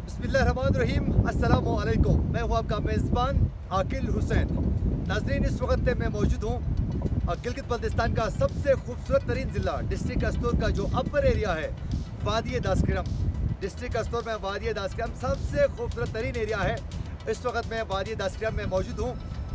बिस्मिल्लाहिर्रहमानिर्रहीम, अस्सलामु अलैकुम। मैं हूँ आपका मेज़बान आकिल हुसैन। नाज़रीन, इस वक्त मैं मौजूद हूँ गिलगित बल्तिस्तान का सबसे खूबसूरत तरीन ज़िला डिस्ट्रिक्ट अस्तोर का जो अपर एरिया है, वादी दासक्रम। डिस्ट्रिक्ट अस्तोर में वादी दासक्रम सबसे खूबसूरत तरीन एरिया है। इस वक्त मैं वादी दासक्रम में मौजूद हूँ।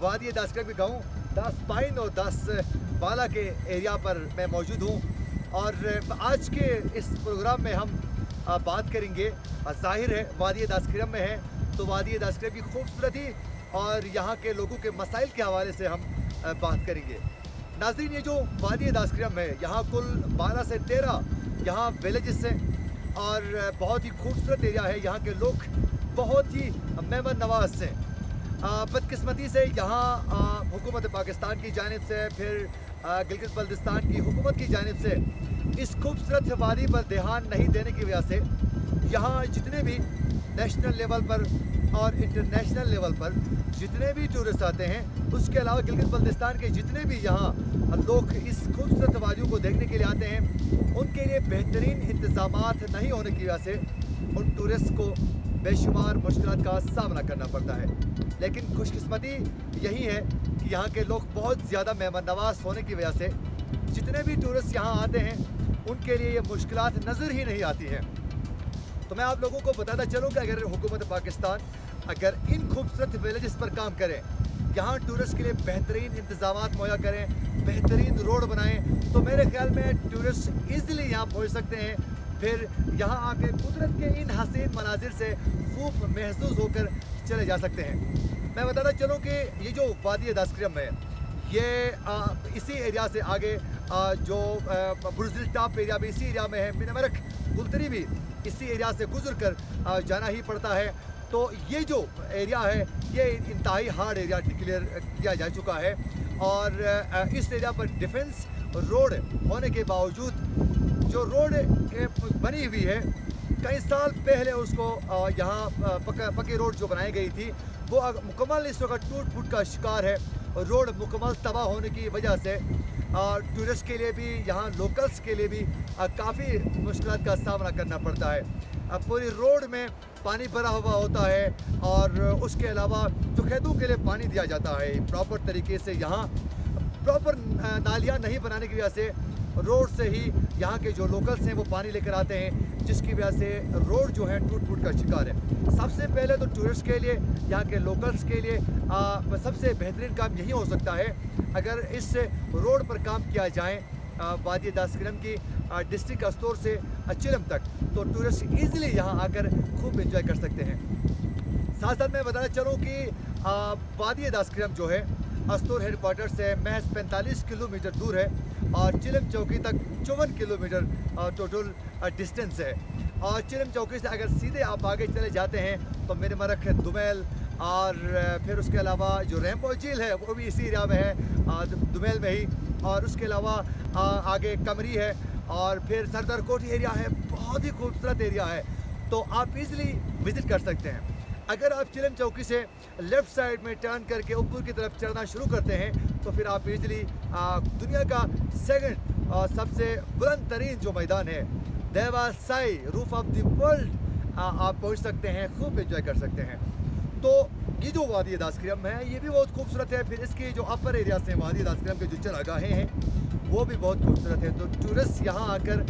वादी दासक्रम के गाँव दास पाइन और दास बाला के एरिया पर मैं मौजूद हूँ और आज के इस प्रोग्राम में हम बात करेंगे। ज़ाहिर है वादी दासक्रम में है तो वादी दासक्रम की खूबसूरती और यहाँ के लोगों के मसाइल के हवाले से हम बात करेंगे। नाज़रीन, ये जो वादी दासक्रम है, यहाँ कुल 12 से 13 यहाँ विलेजेस हैं और बहुत ही खूबसूरत एरिया है। यहाँ के लोग बहुत ही मेहमान नवाज हैं। बदकिस्मती से यहाँ हुकूमत पाकिस्तान की जानिब से, फिर गिलगित बल्तिस्तान की हुकूमत की जानिब से इस खूबसूरत वादी पर ध्यान नहीं देने की वजह से यहाँ जितने भी नेशनल लेवल पर और इंटरनेशनल लेवल पर जितने भी टूरिस्ट आते हैं, उसके अलावा गिलगित बल्तिस्तान के जितने भी यहाँ लोग इस खूबसूरत वादियों को देखने के लिए आते हैं, उनके लिए बेहतरीन इंतज़ामात नहीं होने की वजह से उन टूरिस्ट को बेशुमार मुश्किलात का सामना करना पड़ता है। लेकिन खुशकिस्मती यही है कि यहाँ के लोग बहुत ज़्यादा मेहमान नवाज होने की वजह से जितने भी टूरिस्ट यहाँ आते हैं, उनके लिए ये मुश्किलात नज़र ही नहीं आती हैं। तो मैं आप लोगों को बताता चलूँ कि अगर हुकूमत पाकिस्तान अगर इन खूबसूरत विलेजेस पर काम करें, यहाँ टूरिस्ट के लिए बेहतरीन इंतज़ामात मुहैया करें, बेहतरीन रोड बनाएं, तो मेरे ख्याल में टूरिस्ट ईज़िली यहाँ पहुँच सकते हैं। फिर यहाँ आके कुदरत के इन हसीन मनाजिर से खूब महसूस होकर चले जा सकते हैं। मैं बताता चलूँ कि ये जो वादी दासक्रम है, ये इसी एरिया से आगे जो बुर्जिल टॉप एरिया भी इसी एरिया में है, मिनमरक गुलतरी भी इसी एरिया से गुजर कर जाना ही पड़ता है। तो ये जो एरिया है, ये इंतहाई हार्ड एरिया डिक्लेयर किया जा चुका है और इस एरिया पर डिफेंस रोड होने के बावजूद जो रोड बनी हुई है, कई साल पहले उसको यहाँ पक्की रोड जो बनाई गई थी, वो मुकम्मल इस वक्त टूट फूट का शिकार है। रोड मुकम्मल तबाह होने की वजह से टूरिस्ट के लिए भी, यहाँ लोकल्स के लिए भी काफ़ी मुश्किलात का सामना करना पड़ता है। पूरी रोड में पानी भरा हुआ होता है और उसके अलावा जो खेतों के लिए पानी दिया जाता है प्रॉपर तरीके से, यहाँ प्रॉपर नालियाँ नहीं बनाने की वजह से रोड से ही यहाँ के जो लोकल्स हैं वो पानी लेकर आते हैं, जिसकी वजह से रोड जो है टूट फूट का शिकार है। सबसे पहले तो टूरिस्ट के लिए, यहाँ के लोकल्स के लिए सबसे बेहतरीन काम यही हो सकता है अगर इस रोड पर काम किया जाए वादी दासक्रम की डिस्ट्रिक्ट अस्तोर से चिलम तक, तो टूरिस्ट ईज़िली यहाँ आकर खूब इंजॉय कर सकते हैं। साथ साथ मैं बताना चलूँ कि वादी दासक्रम जो है अस्तोर हेडक्वार्टर से महज 45 किलोमीटर दूर है और चिलम चौकी तक 54 किलोमीटर टोटल डिस्टेंस है। और चिलम चौकी से अगर सीधे आप आगे चले जाते हैं तो मिनमरक, दुमेल और फिर उसके अलावा जो रेम्पो झील है वो भी इसी एरिया में है, दुमेल में ही। और उसके अलावा आगे कमरी है और फिर सरदार कोठी एरिया है, बहुत ही खूबसूरत एरिया है, तो आप इज़िली विज़िट कर सकते हैं। अगर आप चिलम चौकी से लेफ़्ट साइड में टर्न करके ऊपर की तरफ चढ़ना शुरू करते हैं तो फिर आप इज़िली दुनिया का सेकंड सबसे बुलंद तरीन जो मैदान है, देवा Sai roof of the world, आप पहुंच सकते हैं, खूब एंजॉय कर सकते हैं। तो ये जो वादी दासक्रम है ये भी बहुत खूबसूरत है। फिर इसकी जो अपर एरिया से वादी दासक्रम के जो चरागाहें हैं वो भी बहुत खूबसूरत है। तो टूरिस्ट यहाँ आकर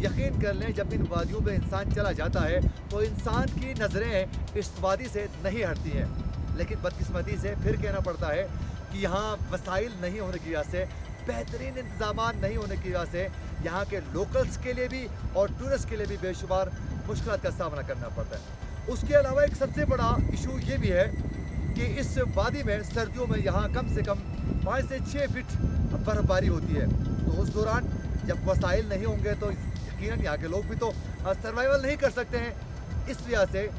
यकीन कर लें, जब इन वादियों में इंसान चला जाता है तो इंसान की नज़रें इस वादी से नहीं हटती हैं। लेकिन बदकिस्मती से फिर कहना पड़ता है कि यहाँ वसाइल नहीं होने की वजह से, बेहतरीन इंतजाम नहीं होने की वजह से यहाँ के लोकल्स के लिए भी और टूरिस्ट के लिए भी बेशुमार मुश्किल का सामना करना पड़ता है। उसके अलावा एक सबसे बड़ा इशू ये भी है कि इस वादी में सर्दियों में यहाँ कम से कम 5 से 6 फीट बर्फबारी होती है। तो उस दौरान जब वसाइल नहीं होंगे तो यकीनन यहाँ के लोग भी तो सर्वाइवल नहीं कर सकते हैं। इस वजह से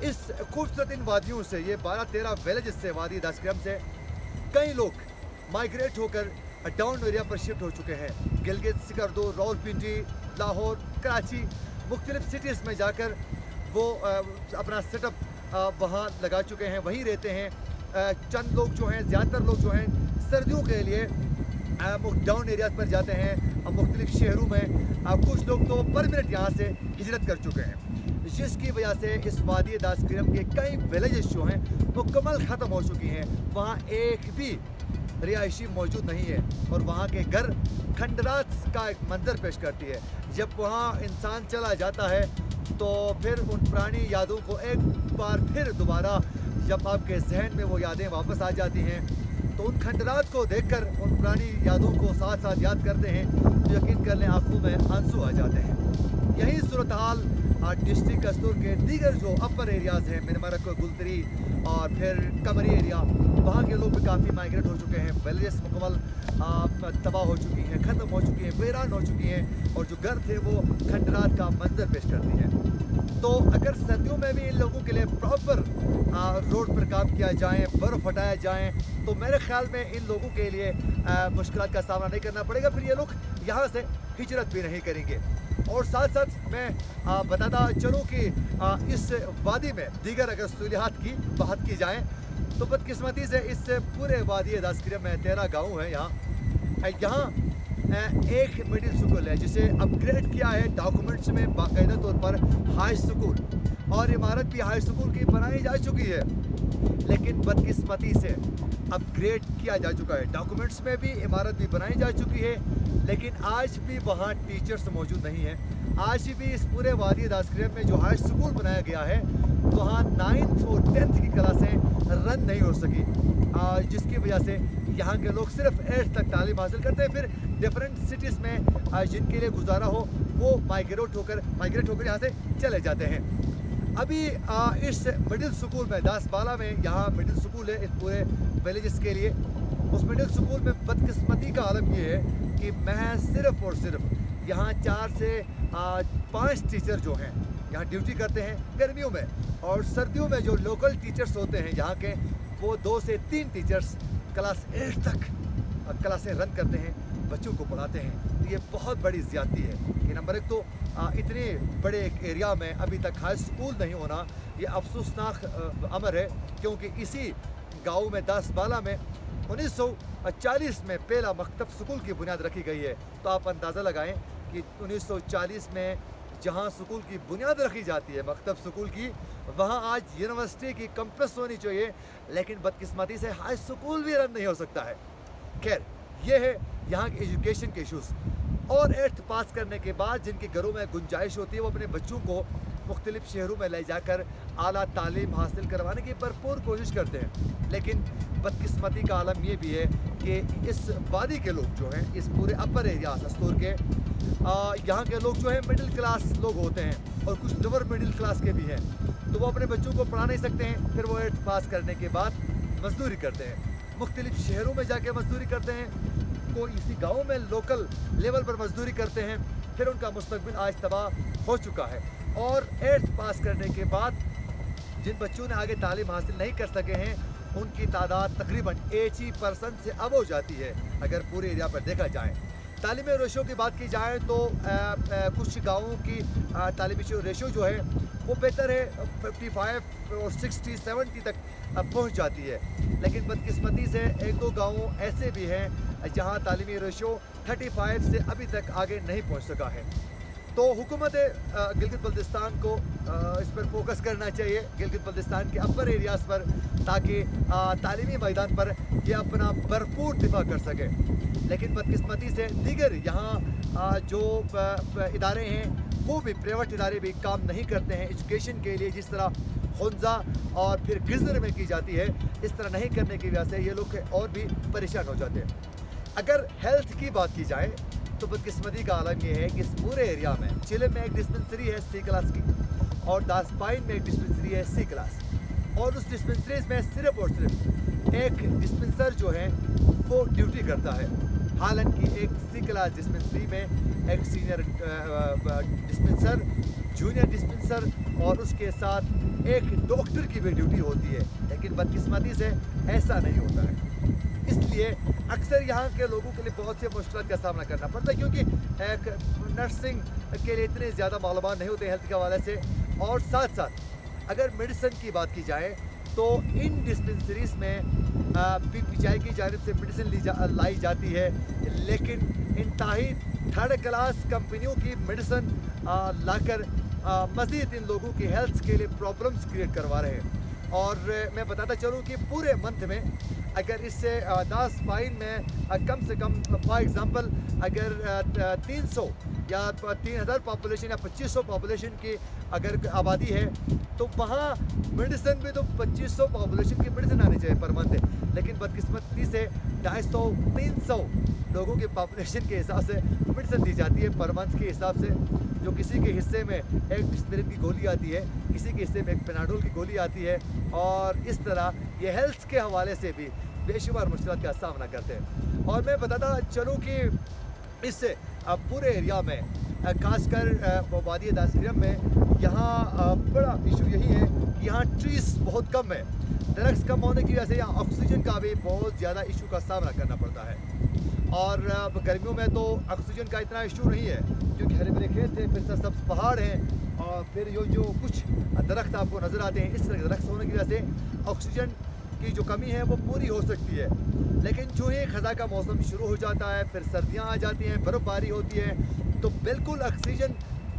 इस खूबसूरत इन वादियों से, ये 12-13 विलेजेस से, वादी दासक्रम से कई लोग माइग्रेट होकर डाउन एरिया पर शिफ्ट हो चुके हैं। गिलगित, सिकरदो, रावलपिंडी, लाहौर, कराची, मुख्तलिफ सिटीज़ में जाकर वो अपना सेटअप वहाँ लगा चुके हैं, वहीं रहते हैं। चंद लोग जो हैं, ज़्यादातर लोग जो हैं सर्दियों के लिए डाउन एरियाज पर जाते हैं मुख्तलिफ शहरों में। कुछ लोग तो परमानेंट यहाँ से हिजरत कर चुके हैं। जिसकी वजह से इस वादी दासक्रम के कई विलेजेस जो हैं मुकम्मल ख़त्म हो चुकी हैं। वहाँ एक भी रिहायशी मौजूद नहीं है और वहाँ के घर खंडरात का एक मंजर पेश करती है। जब वहाँ इंसान चला जाता है तो फिर उन पुरानी यादों को एक बार फिर दोबारा जब आपके जहन में वो यादें वापस आ जाती हैं तो उन खंडरात को देखकर उन पुरानी यादों को साथ साथ याद करते हैं तो यकीन कर लें आंखों में आंसू आ जाते हैं। यही सूरत हाल डिस्ट्रिक्ट कस्तूर के दीगर जो अपर एरियाज़ हैं, मिनमरक, गुलतरी और फिर कमरी एरिया, वहाँ के लोग भी काफ़ी माइग्रेट हो चुके हैं। विलेजेस मुकम्मल तबाह हो चुकी हैं, ख़त्म हो चुकी हैं, वीरान हो चुकी हैं और जो घर थे वो खंडरात का मंजर पेश करती हैं। तो अगर सर्दियों में भी इन लोगों के लिए प्रॉपर रोड पर काम किया जाए, बर्फ़ हटाया जाए तो मेरे ख्याल में इन लोगों के लिए मुश्किलात का सामना नहीं करना पड़ेगा। फिर ये लोग यहाँ से हिजरत भी नहीं करेंगे। और साथ साथ मैं बताता चलूँ कि इस वादी में दीगर अगर सहूलियात की बात की जाए तो बदकिस्मती से इस पूरे वादी दासक्रम में 13 गाँव है। यहाँ एक मिडिल स्कूल है जिसे अपग्रेड किया है डॉक्यूमेंट्स में बाकायदा तौर पर हाई स्कूल, और इमारत भी हाई स्कूल की बनाई जा चुकी है, लेकिन बदकिस्मती से अपग्रेड किया जा चुका है। डॉक्यूमेंट्स में भी इमारत भी बनाई जा चुकी है, लेकिन आज भी वहाँ टीचर्स मौजूद नहीं हैं। आज भी इस पूरे वादी दासक्रम में जो हाई स्कूल बनाया गया है वहाँ 9th और 10th की क्लासें रन नहीं हो सकी, जिसकी वजह से यहाँ के लोग सिर्फ 8th तक तालीम हासिल करते हैं। फिर डिफरेंट सिटीज़ में जिनके लिए गुजारा हो वो माइग्रेट होकर यहाँ से चले जाते हैं। अभी इस मिडिल स्कूल में दासबाला में यहाँ मिडिल स्कूल है इस पूरे विलेजेस के लिए। उस मिडिल स्कूल में बदकिस्मती का आलम ये है कि महज सिर्फ और सिर्फ यहाँ 4 से 5 टीचर जो हैं यहाँ ड्यूटी करते हैं गर्मियों में, और सर्दियों में जो लोकल टीचर्स होते हैं यहाँ के वो 2 से 3 टीचर्स क्लास 8 तक क्लासें रन करते हैं, बच्चों को पढ़ाते हैं। तो ये बहुत बड़ी ज़्यादती है कि नंबर एक तो इतने बड़े एक एरिया में अभी तक हाई स्कूल नहीं होना ये अफसोसनाक अमर है, क्योंकि इसी गाँव में दासबाला में 1940 में पहला मकतब स्कूल की बुनियाद रखी गई है। तो आप अंदाज़ा लगाएं कि 1940 में जहां स्कूल की बुनियाद रखी जाती है मकतब स्कूल की, वहां आज यूनिवर्सिटी की कैंपस होनी चाहिए, लेकिन बदकिस्मती से हाई स्कूल भी रन नहीं हो सकता है। खैर, ये है यहाँ के एजुकेशन के इशूज़। और 8th पास करने के बाद जिनके घरों में गुंजाइश होती है वो अपने बच्चों को मुख्तलिफ शहरों में ले जाकर आला तालीम हासिल करवाने की भरपूर कोशिश करते हैं, लेकिन बदकिस्मती का आलम ये भी है कि इस वादी के लोग जो हैं, इस पूरे अपर एरिया सस्तूर के यहाँ के लोग जो हैं मिडिल क्लास लोग होते हैं और कुछ लोअर मिडिल क्लास के भी हैं, तो वो अपने बच्चों को पढ़ा नहीं सकते हैं। फिर वो 8th पास करने के बाद मजदूरी करते हैं, मुख्तलिफ शहरों में जाके मजदूरी करते हैं, कोई इसी गाँव में लोकल लेवल पर मजदूरी करते हैं। फिर उनका मुस्तकबिल आज तबाह हो चुका है। और 8th पास करने के बाद जिन बच्चों ने आगे तालीम हासिल नहीं कर सके हैं उनकी तादाद तकरीबन 80% से अब हो जाती है अगर पूरे एरिया पर देखा जाए। तालीमी रेशो की बात की जाए तो कुछ गाँवों की तालीमी रेशो जो है वो बेहतर है, 55 और 60, 70 तक पहुंच जाती है, लेकिन बदकिस्मती से 1-2 गाँव ऐसे भी हैं जहां तालीमी रेशो 35 से अभी तक आगे नहीं पहुंच सका है। तो हुकूमत गिलगित बल्तिस्तान को इस पर फोकस करना चाहिए, गिलगित बल्तिस्तान के अपर एरियाज़ पर, ताकि तालीमी मैदान पर ये अपना भरपूर दिफा कर सके। लेकिन बदकिस्मती से दीगर यहाँ जो इदारे हैं वो भी प्राइवेट इदारे भी काम नहीं करते हैं एजुकेशन के लिए, जिस तरह हुंजा और फिर गिज़र में की जाती है, इस तरह नहीं करने की वजह से ये लोग और भी परेशान हो जाते हैं। अगर हेल्थ की बात की जाए तो बदकिस्मती का आलम ये है कि इस पूरे एरिया में चिले में एक डिस्पेंसरी है C क्लास की, और दासपाइन में एक डिस्पेंसरी है C क्लास, और उस डिस्पेंसरीज में सिर्फ और सिर्फ एक डिस्पेंसर जो है वो ड्यूटी करता है। हालांकि एक C क्लास डिस्पेंसरी में एक सीनियर डिस्पेंसर, जूनियर डिस्पेंसर और उसके साथ एक डॉक्टर की भी ड्यूटी होती है, लेकिन बदकिस्मती से ऐसा नहीं होता है। इसलिए अक्सर यहाँ के लोगों के लिए बहुत सी मुश्किल का सामना करना पड़ता है, क्योंकि नर्सिंग के लिए इतने ज़्यादा मालूमात नहीं होते हेल्थ के हवाले से। और साथ साथ अगर मेडिसिन की बात की जाए तो इन डिस्पेंसरीज़ में PPI की जानिब से मेडिसिन लाई जाती है, लेकिन इंतहाई 3rd क्लास कंपनियों की मेडिसिन लाकर मज़ीद इन लोगों की हेल्थ के लिए प्रॉब्लम्स क्रिएट करवा रहे हैं। और मैं बताता चलूँ कि पूरे मंथ में अगर इससे 10 माइल में कम से कम फॉर एग्ज़ाम्पल अगर 300 या 3000 पॉपुलेशन या 2500 पॉपुलेशन की अगर आबादी है तो वहाँ मेडिसिन में तो 2500 पॉपुलेशन की मेडिसिन आनी चाहिए पर मंथ, लेकिन बदकिस्मती से 250-300 लोगों की पॉपुलेशन के हिसाब से मेडिसिन दी जाती है पर मंथ के हिसाब से, जो किसी के हिस्से में एक डिस्पिरिन की गोली आती है, किसी के हिस्से में एक पेनाडोल की गोली आती है, और इस तरह ये हेल्थ के हवाले से भी बेशुमार मुश्किलात का सामना करते हैं। और मैं बताता चलूँ कि इससे पूरे एरिया में खासकर वादी दासगिरम में यहाँ बड़ा इशू यही है कि यहाँ ट्रीज़ बहुत कम है। दरख्त कम होने की वजह से यहाँ ऑक्सीजन का भी बहुत ज़्यादा इशू का सामना करना पड़ता है। और गर्मियों में तो ऑक्सीजन का इतना इशू नहीं है क्योंकि हरे भरे खेत हैं, फिर सब पहाड़ हैं, और फिर जो कुछ दरख्त आपको नज़र आते हैं, इस तरह के दरख्त होने की वजह से ऑक्सीजन की जो कमी है वो पूरी हो सकती है। लेकिन जो ही ख़ज़ा का मौसम शुरू हो जाता है, फिर सर्दियाँ आ जाती हैं, बर्फ़बारी होती है, तो बिल्कुल ऑक्सीजन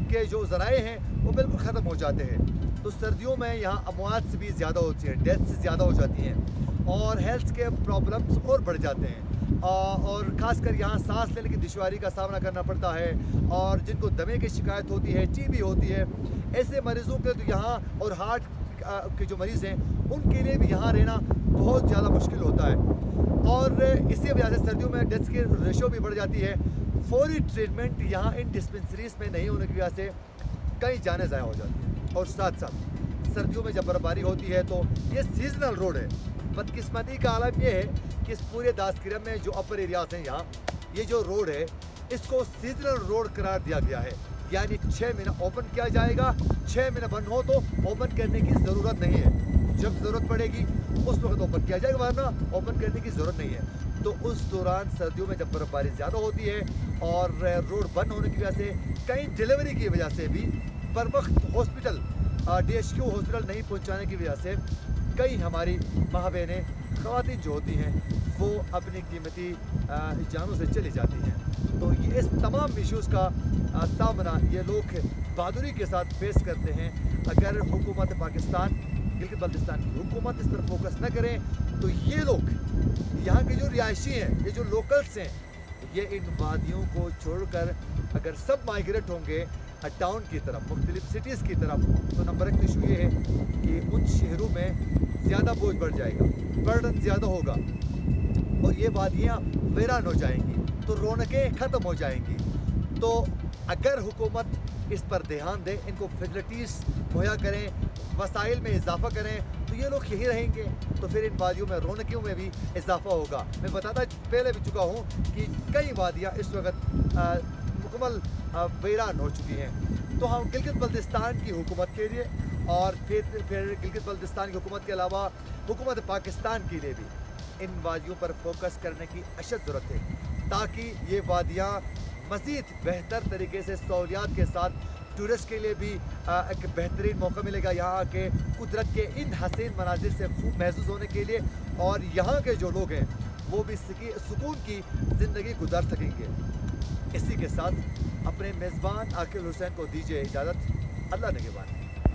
के जो ज़राए हैं वो बिल्कुल ख़त्म हो जाते हैं। तो सर्दियों में यहाँ अमवात भी ज़्यादा होती हैं, डेथ्स ज़्यादा हो जाती हैं, और हेल्थ के प्रॉब्लम्स और बढ़ जाते हैं। और ख़ासकर यहाँ सांस लेने की दुश्वारी का सामना करना पड़ता है, और जिनको दमे की शिकायत होती है, टीबी होती है, ऐसे मरीज़ों के तो यहाँ, और हार्ट के जो मरीज़ हैं उनके लिए भी यहाँ रहना बहुत ज़्यादा मुश्किल होता है। और इसी वजह से सर्दियों में डेथ्स की रेशो भी बढ़ जाती है। फौरी ट्रीटमेंट यहाँ इन डिस्पेंसरीज़ में नहीं होने की वजह से कई जानें ज़ाया हो जाती हैं। और साथ साथ सर्दियों में जब बर्फबारी होती है तो ये सीजनल रोड है। बदकिस्मती का आलम ये है कि इस पूरे दासगिरम में जो अपर एरियाज हैं यहाँ, ये जो रोड है इसको सीजनल रोड करार दिया गया है, यानी 6 महीना ओपन किया जाएगा, 6 महीना बंद हो तो ओपन करने की ज़रूरत नहीं है। जब ज़रूरत पड़ेगी उस वक्त ओपन किया जाएगा, वरना ओपन करने की ज़रूरत नहीं है। तो उस दौरान सर्दियों में जब बर्फबारी ज़्यादा होती है और रोड बंद होने की वजह से, कहीं डिलीवरी की वजह से भी पर वक्त हॉस्पिटल DHQ हॉस्पिटल नहीं पहुंचाने की वजह से कई हमारी माँ बहनें, ख़वातीन जो होती हैं वो अपनी कीमती जानों से चली जाती हैं। तो ये इस तमाम इश्यूज़ का सामना ये लोग बहादुरी के साथ फेस करते हैं। अगर हुकूमत पाकिस्तान, गिलगित बल्तिस्तान की हुकूमत इस पर फोकस न करें तो ये लोग, यहाँ के जो रिहायशी हैं, ये जो लोकल्स हैं, ये इन वादियों को छोड़कर अगर सब माइग्रेट होंगे टाउन की तरफ, मुख्तलिफ सिटीज़ की तरफ, तो नंबर 1 इशू ये है कि उन शहरों में ज़्यादा बोझ बढ़ जाएगा, बर्डन ज़्यादा होगा, और ये वादियाँ वीरान हो जाएंगी, तो रौनकें ख़त्म हो जाएंगी। तो अगर हुकूमत इस पर ध्यान दे, इनको फैसिलिटीज़ मुहैया करें, वसाइल में इजाफा करें, तो ये लोग यहीं रहेंगे, तो फिर इन वादियों में रौनकियों में भी इजाफा होगा। मैं बताता पहले भी चुका हूँ कि कई वादियाँ इस वक्त मुकम्मल वीरान हो चुकी हैं। तो हम गिलगित बल्तिस्तान की हुकूमत के लिए, और फिर गिलगित बल्तिस्तान की हुकूमत के अलावा हुकूमत पाकिस्तान के लिए भी इन वादियों पर फोकस करने की अशद ज़रूरत है, ताकि ये वादियाँ मज़ीद बेहतर तरीके से सहूलियात के साथ टूरिस्ट के लिए भी एक बेहतरीन मौका मिलेगा यहाँ आके कुदरत के इन हसीन मनाजिर से खूब महसूस होने के लिए, और यहाँ के जो लोग हैं वो भी सुकून की ज़िंदगी गुजार सकेंगे। इसी के साथ अपने मेज़बान आकिल हुसैन को दीजिए इजाज़त। अल्लाह निगहबान।